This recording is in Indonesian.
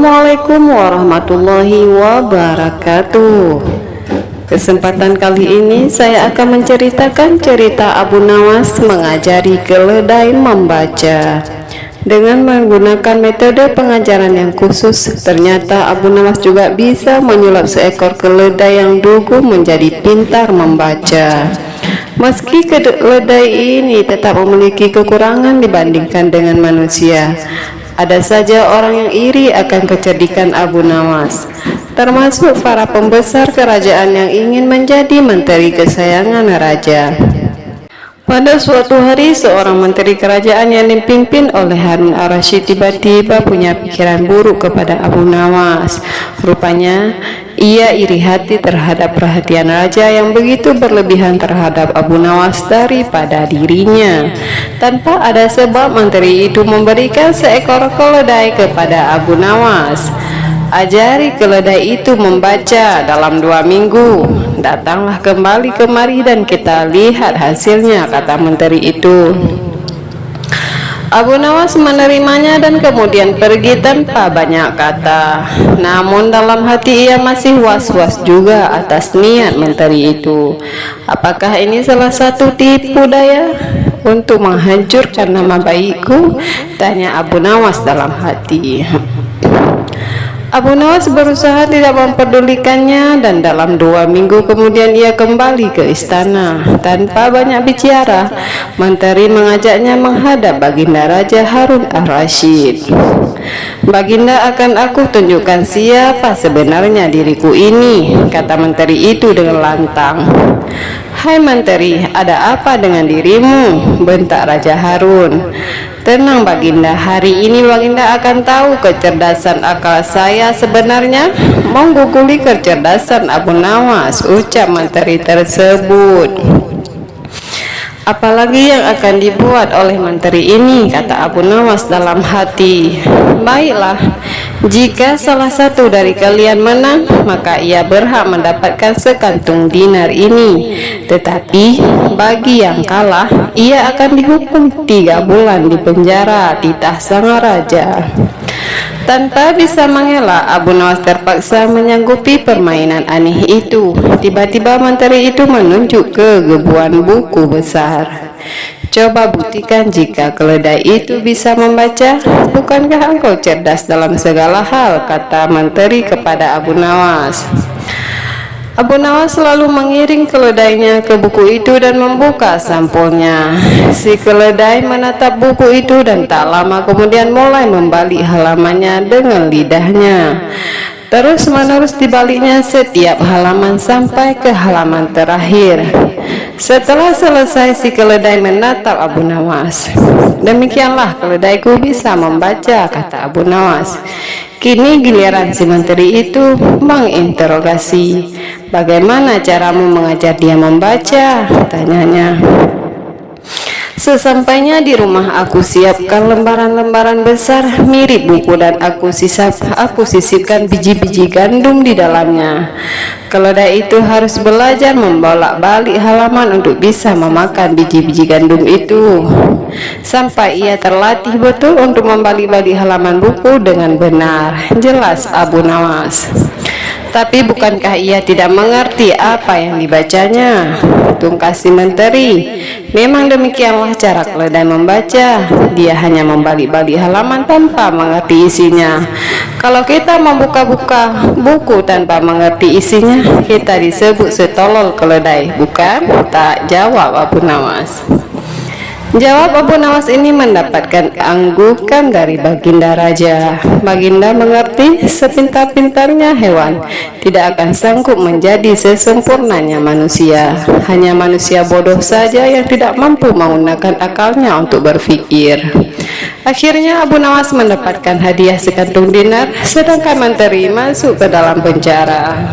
Assalamualaikum warahmatullahi wabarakatuh. Kesempatan kali ini saya akan menceritakan cerita Abu Nawas mengajari keledai membaca. Dengan menggunakan metode pengajaran yang khusus, ternyata Abu Nawas juga bisa menyulap seekor keledai yang lugu menjadi pintar membaca. Meski keledai ini tetap memiliki kekurangan dibandingkan dengan manusia, ada saja orang yang iri akan kecerdikan Abu Nawas, termasuk para pembesar kerajaan yang ingin menjadi menteri kesayangan raja. Pada suatu hari, seorang menteri kerajaan yang dipimpin oleh Harun al-Rashid tiba-tiba punya pikiran buruk kepada Abu Nawas. Rupanya, ia iri hati terhadap perhatian raja yang begitu berlebihan terhadap Abu Nawas daripada dirinya. Tanpa ada sebab, menteri itu memberikan seekor keledai kepada Abu Nawas. Ajari keledai itu membaca dalam 2 minggu. Datanglah kembali kemari dan kita lihat hasilnya, kata menteri itu. Abu Nawas menerimanya dan kemudian pergi tanpa banyak kata. Namun dalam hati ia masih was-was juga atas niat menteri itu. Apakah ini salah satu tipu daya untuk menghancurkan nama baikku? Tanya Abu Nawas dalam hati. Abu Nawas berusaha tidak memperdulikannya, dan dalam 2 minggu kemudian ia kembali ke istana. Tanpa banyak bicara, menteri mengajaknya menghadap Baginda Raja Harun al-Rashid. Baginda, akan aku tunjukkan siapa sebenarnya diriku ini, kata menteri itu dengan lantang. Hai menteri, ada apa dengan dirimu? Bentak Raja Harun. Tenang Baginda, hari ini Baginda akan tahu kecerdasan akal saya sebenarnya. Mengguguli kecerdasan Abu Nawas, ucap menteri tersebut. Apalagi yang akan dibuat oleh menteri ini, kata Abu Nawas dalam hati. Baiklah, jika salah satu dari kalian menang, maka ia berhak mendapatkan sekantung dinar ini. Tetapi bagi yang kalah, ia akan dihukum 3 bulan di penjara titah sang raja. Tanpa bisa mengelak, Abu Nawas terpaksa menyanggupi permainan aneh itu. Tiba-tiba menteri itu menunjuk ke gebuan buku besar. Coba buktikan jika keledai itu bisa membaca. Bukankah engkau cerdas dalam segala hal, kata menteri kepada Abu Nawas. Abu Nawas selalu mengiring keledainya ke buku itu dan membuka sampulnya. Si keledai menatap buku itu dan tak lama kemudian mulai membalik halamannya dengan lidahnya. Terus-menerus dibaliknya setiap halaman sampai ke halaman terakhir. Setelah selesai, si keledai menatap Abu Nawas. Demikianlah keledaiku bisa membaca, kata Abu Nawas. Kini giliran si menteri itu menginterogasi. Bagaimana caramu mengajar dia membaca? Tanyanya. Sesampainya di rumah, aku siapkan lembaran-lembaran besar mirip buku dan aku sisipkan biji-biji gandum di dalamnya. Keledai itu harus belajar membolak-balik halaman untuk bisa memakan biji-biji gandum itu, sampai ia terlatih betul untuk membalik-balik halaman buku dengan benar, jelas Abu Nawas. Tapi bukankah ia tidak mengerti apa yang dibacanya? Tungkasi menteri. Memang demikianlah cara keledai membaca. Dia hanya membalik-balik halaman tanpa mengerti isinya. Kalau kita membuka-buka buku tanpa mengerti isinya, kita disebut setolol keledai, bukan? Tak, jawab Abu Nawas. Jawab Abu Nawas ini mendapatkan anggukan dari Baginda Raja. Baginda mengerti sepintar-pintarnya hewan tidak akan sanggup menjadi sesempurnanya manusia. Hanya manusia bodoh saja yang tidak mampu menggunakan akalnya untuk berpikir. Akhirnya Abu Nawas mendapatkan hadiah sekantung dinar, sedangkan menteri masuk ke dalam penjara.